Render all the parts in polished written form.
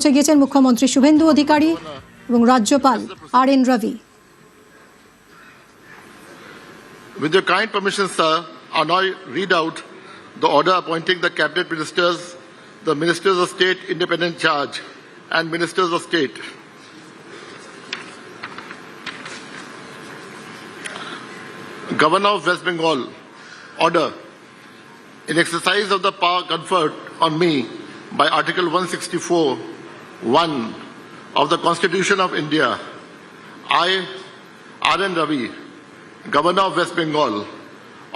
পৌঁছে গিয়েছেন মুখ্যমন্ত্রী শুভেন্দু অধিকারী এবং রাজ্যপাল RN Ravi। With your kind permission, sir, I now read out the order appointing the cabinet ministers, the ministers of state independent charge, and ministers of state. Governor of West Bengal, order. In exercise of the power conferred on me by Article 164(1) of the Constitution of India, I, RN Ravi, Governor of West Bengal,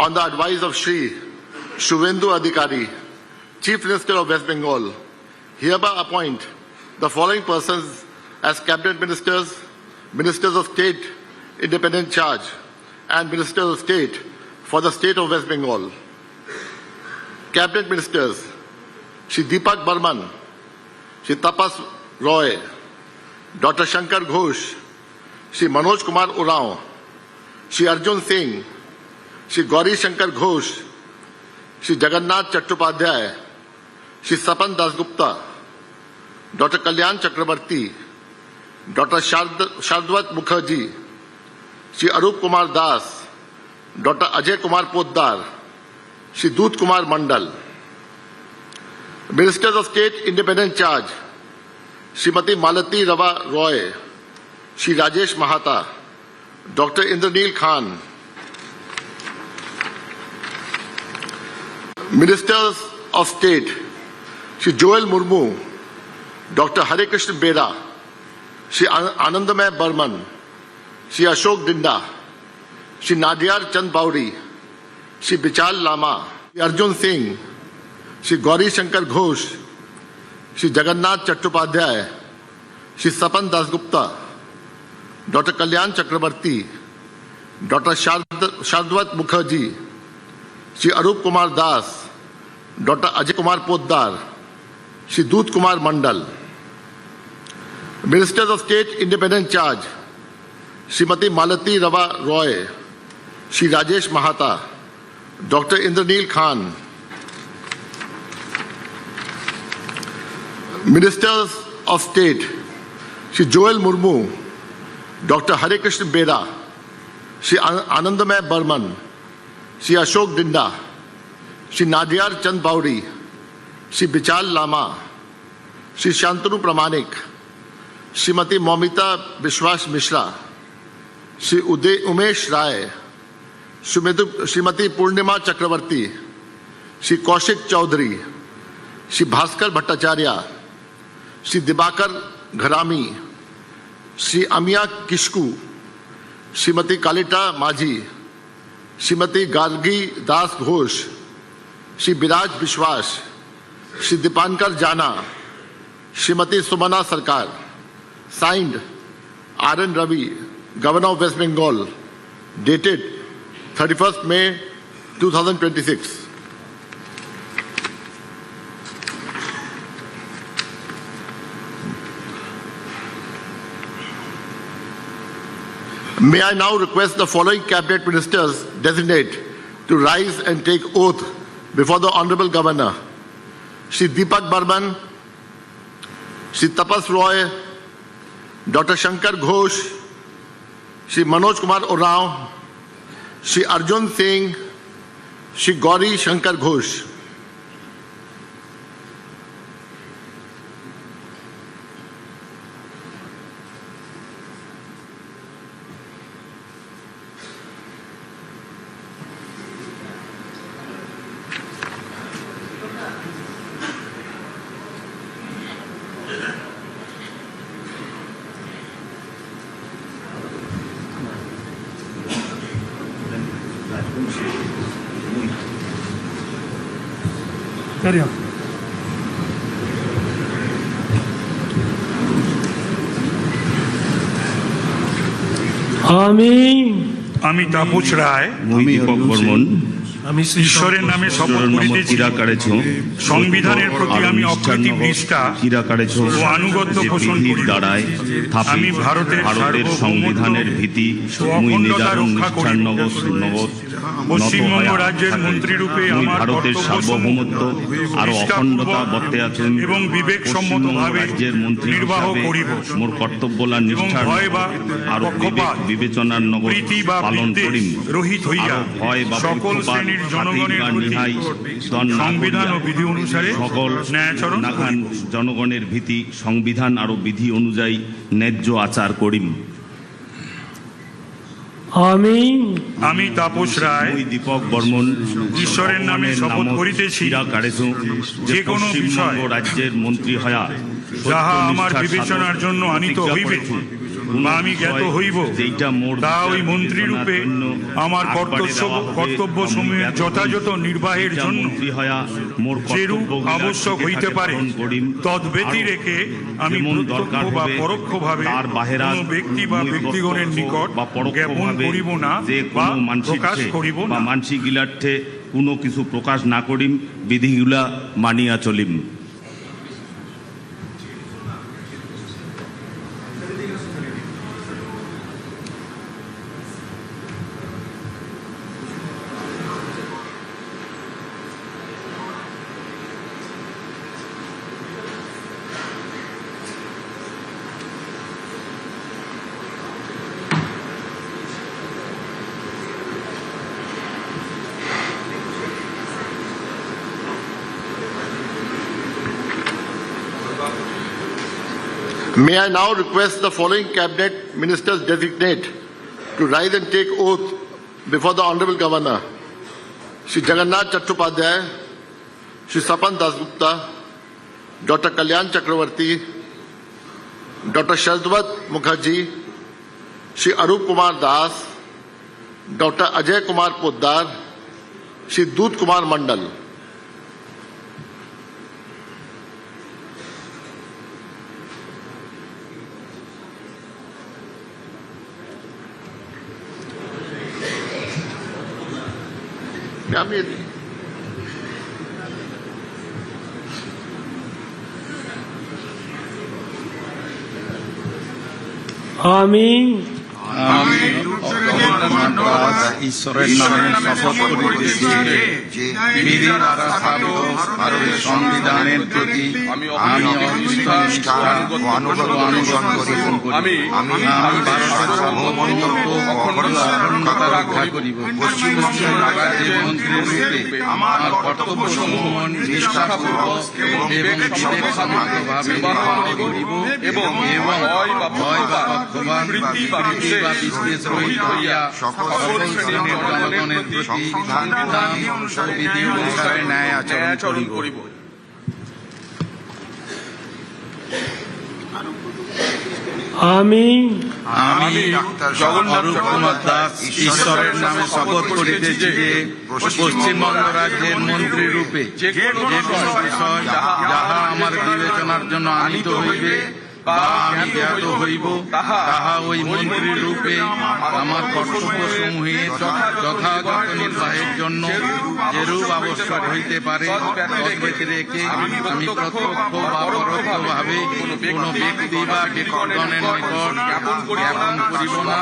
on the advice of Shri Shuvendu Adhikari, Chief Minister of West Bengal, hereby appoint the following persons as cabinet ministers, ministers of state, independent charge, and ministers of state for the state of West Bengal. Cabinet ministers: Shri Deepak Burman, Shri Tapas Roy, Dr. Shankar Ghosh, Shri Manoj Kumar Urao, Shri Arjun Singh, Shri Gauri Shankar Ghosh, Shri Jagannath Chattopadhyay, Shri Sapan Dasgupta, Dr. Kalyan Chakrabarti, Dr. Shardwat Mukherjee, Shri Arup Kumar Das, Dr. Ajay Kumar Poddar, Shri Dut Kumar Mandal. Ministers of State Independent Charge: Srimati Malati Rava Roy, Shri Rajesh Mahata, Dr. Indraneel Khan. Ministers of State: Shri Joel Murmu, Dr. Hare Krishna Bera, Shri Anandamay Burman, Shri Ashok Dinda, Shri Nadiyar Chand Bauri, Shri Bichal Lama, Shri Arjun Singh, Shri Gauri Shankar Ghosh, Shri Jagannath Chattopadhyay, Shri Sapan Dasgupta, Dr. Kalyan Chakrabarti, Dr. Shardwat Mukherjee, Shri Arup Kumar Das, Dr. Ajay Kumar Poddar, Shri Dut Kumar Mandal. Ministers of State Independent Charge: Srimati Malati Rava Roy, Shri Rajesh Mahata, Dr. Indraneel Khan. Ministers of State: Shri Joel Murmu, Dr. Hare Krishna Bera, Shri Anandamay Burman, Shri Ashok Dinda, Shri Nadiyar Chand Bauri, Shri Bichal Lama, Shri Shantanu Pramanik, Srimati Momita Bishwas Mishra, Shri Umesh Rai, Srimati Purnima Chakravarti, Shri Kaushik Chaudhary, Shri Bhaskar Bhattacharya, Shri Dibakar Gharami, Shri Amiya Kishku, Srimati Kalita Majhi, Srimati Gargi Das Ghosh, Shri Biraj Bishwas, Shri Dipankar Jana, Srimati Sumana Sarkar. Signed, RN Ravi, Governor of West Bengal, dated 31st May 2026. May I now request the following cabinet ministers designate to rise and take oath before the Honorable Governor: Shri Deepak Burman, Shri Tapas Roy, Dr. Shankar Ghosh, Shri Manoj Kumar Urao, Shri Arjun Singh, Shri Gauri Shankar Ghosh. Carry on. আমি তাপস রায়, আমি দীপক বর্মন, আমি ঈশ্বরের নামে শপথ করিতেছি সংবিধানের প্রতি আমি অকৃত্রিম নিষ্ঠা ও আনুগত্য পোষণ করিব। আমি ভারতের সংবিধানের ভীতি ও অখণ্ডতা রক্ষা করিব। পশ্চিমবঙ্গ রাজ্যের মন্ত্রীরূপে আমার ভারতের সার্বভৌমত্ব আর অখণ্ডতা বর্তে আছেন এবং বিবেকসম্মতভাবে রাজ্যের মন্ত্রী নির্বাহ হিসাবে করিব। মোর কর্তব্যলা এবং নিষ্ঠার ভয় বা আর পক্ষপাত, বিবেচনার নগর প্রীতি বা পালন বিদ্বেষ করিম। রহিত হইয়া আরো ভয় বা সকল পক্ষপাত, শ্রেণীর জনগণের হাতি বা প্রতি নিহাই দন না সংবিধান ও করিয়া বিধি অনুসারে সকল ন্যায়াচরণ নাখান করিব। জনগণের ভীতি সংবিধান আরো বিধি অনুযায়ী ন্যায্য আচার করিম। আমি তাপস রায় ওই দীপক বর্মন ঈশ্বরের নামে শপথ করিতেছি যে যে কোনো বিষয় রাজ্যের মন্ত্রী হয়া যাহা আমার বিবেচনার জন্য আনিত হইবে বা আমি জ্ঞাত হইব, তা ওই মন্ত্রীরূপে আমার কর্তব্য সমূহের যথাযথ নির্বাহের জন্য যেরূপ আবশ্যক হইতে পারে তদ্ব্যতি রেখে আমি প্রত্যক্ষ বা পরোক্ষভাবে কোনো ব্যক্তি বা ব্যক্তিগণের নিকট জ্ঞাপন করিব না বা প্রকাশ করিব না। মানসিক গিলার্থে কোনো কিছু প্রকাশ না করিম, বিধিগুলা মানিয়া চলিম। May I now request the following cabinet ministers designate to rise and take oath before the Honorable Governor: Shri Jagannath Chattopadhyay, Shri Sapan Dasgupta, Dr. Kalyan Chakravarti, Dr. Shardwat Mukherjee, Shri Arup Kumar Das, Dr. Ajay Kumar Poddar, Shri Dut Kumar Mandal. ঈশ্বরের নামে শপথ করিতেছি যে বিধি দ্বারা স্থাপিত ভারতের সংবিধানের প্রতি আমি নিষ্ঠা ও আনুগত্য পোষণ করিব। আমি ভারতের সার্বভৌমত্ব ও অখণ্ডতা রক্ষা করিব। পশ্চিমবঙ্গ রাজ্যের মন্ত্রীরূপে আমার কর্তব্যসমূহ নিষ্ঠাপূর্বক এবং বিবেকসম্মতভাবে নির্বাহ করিব এবং ভয় বা পক্ষপাত, প্রীতি বা বিদ্বেষ রহিত হইয়া সকল শ্রেণীর জনগণের প্রতি সংবিধান ও বিধি অনুসারে ন্যায় আচরণ করিব। আমি অরূপ কুমার দাস ঈশ্বরের নামে শপথ করিতেছি যে পশ্চিমবঙ্গ রাজ্যের মন্ত্রী রূপে যে কোনো বিষয় যাহা আমার বিবেচনার জন্য আনিত হইবে বা আমি জ্ঞাত হইব, তাহা ওই মন্ত্রী রূপে আমার কর্তব্য সমূহে যথাযথ নির্বাহের জন্য যেরূপ আবশ্যক হইতে পারে তদ্ব্যতি রেখে আমি প্রত্যক্ষ বা পরোক্ষভাবে কোনো ব্যক্তি বা ব্যক্তিগণের নিকট জ্ঞাপন করিব না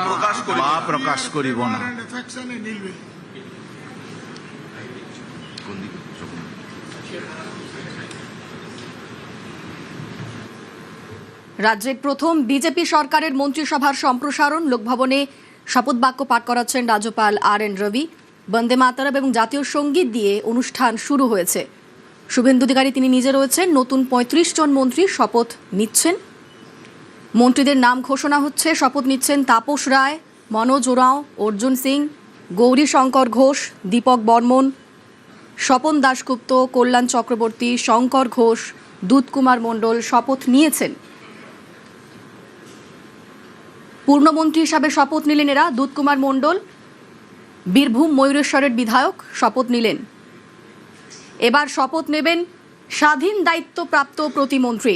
বা প্রকাশ করিব না। রাজ্যের প্রথম বিজেপি সরকারের মন্ত্রিসভার সম্প্রসারণ লোকভবনে শপথ বাক্য পাঠ করাচ্ছেন রাজ্যপাল আর.এন. রবি। বন্দে মাতরম এবং জাতীয় সঙ্গীত দিয়ে অনুষ্ঠান শুরু হয়েছে। শুভেন্দু অধিকারী তিনি নিজে রয়েছেন। নতুন ৩৫ জন মন্ত্রী শপথ নিচ্ছেন। মন্ত্রীদের নাম ঘোষণা হচ্ছে। শপথ নিচ্ছেন তাপস রায়, মনোজ ওরাঁও, অর্জুন সিং, গৌরী শঙ্কর ঘোষ, দীপক বর্মন, স্বপন দাশগুপ্ত, কল্যাণ চক্রবর্তী, শঙ্কর ঘোষ, দুত কুমার মণ্ডল শপথ নিয়েছেন। পূর্ণমন্ত্রী হিসাবে শপথ নিলেন এরা। দুত কুমার মণ্ডল বীরভূম ময়ূরেশ্বরের বিধায়ক শপথ নিলেন। এবার শপথ নেবেন স্বাধীন দায়িত্বপ্রাপ্ত প্রতিমন্ত্রী।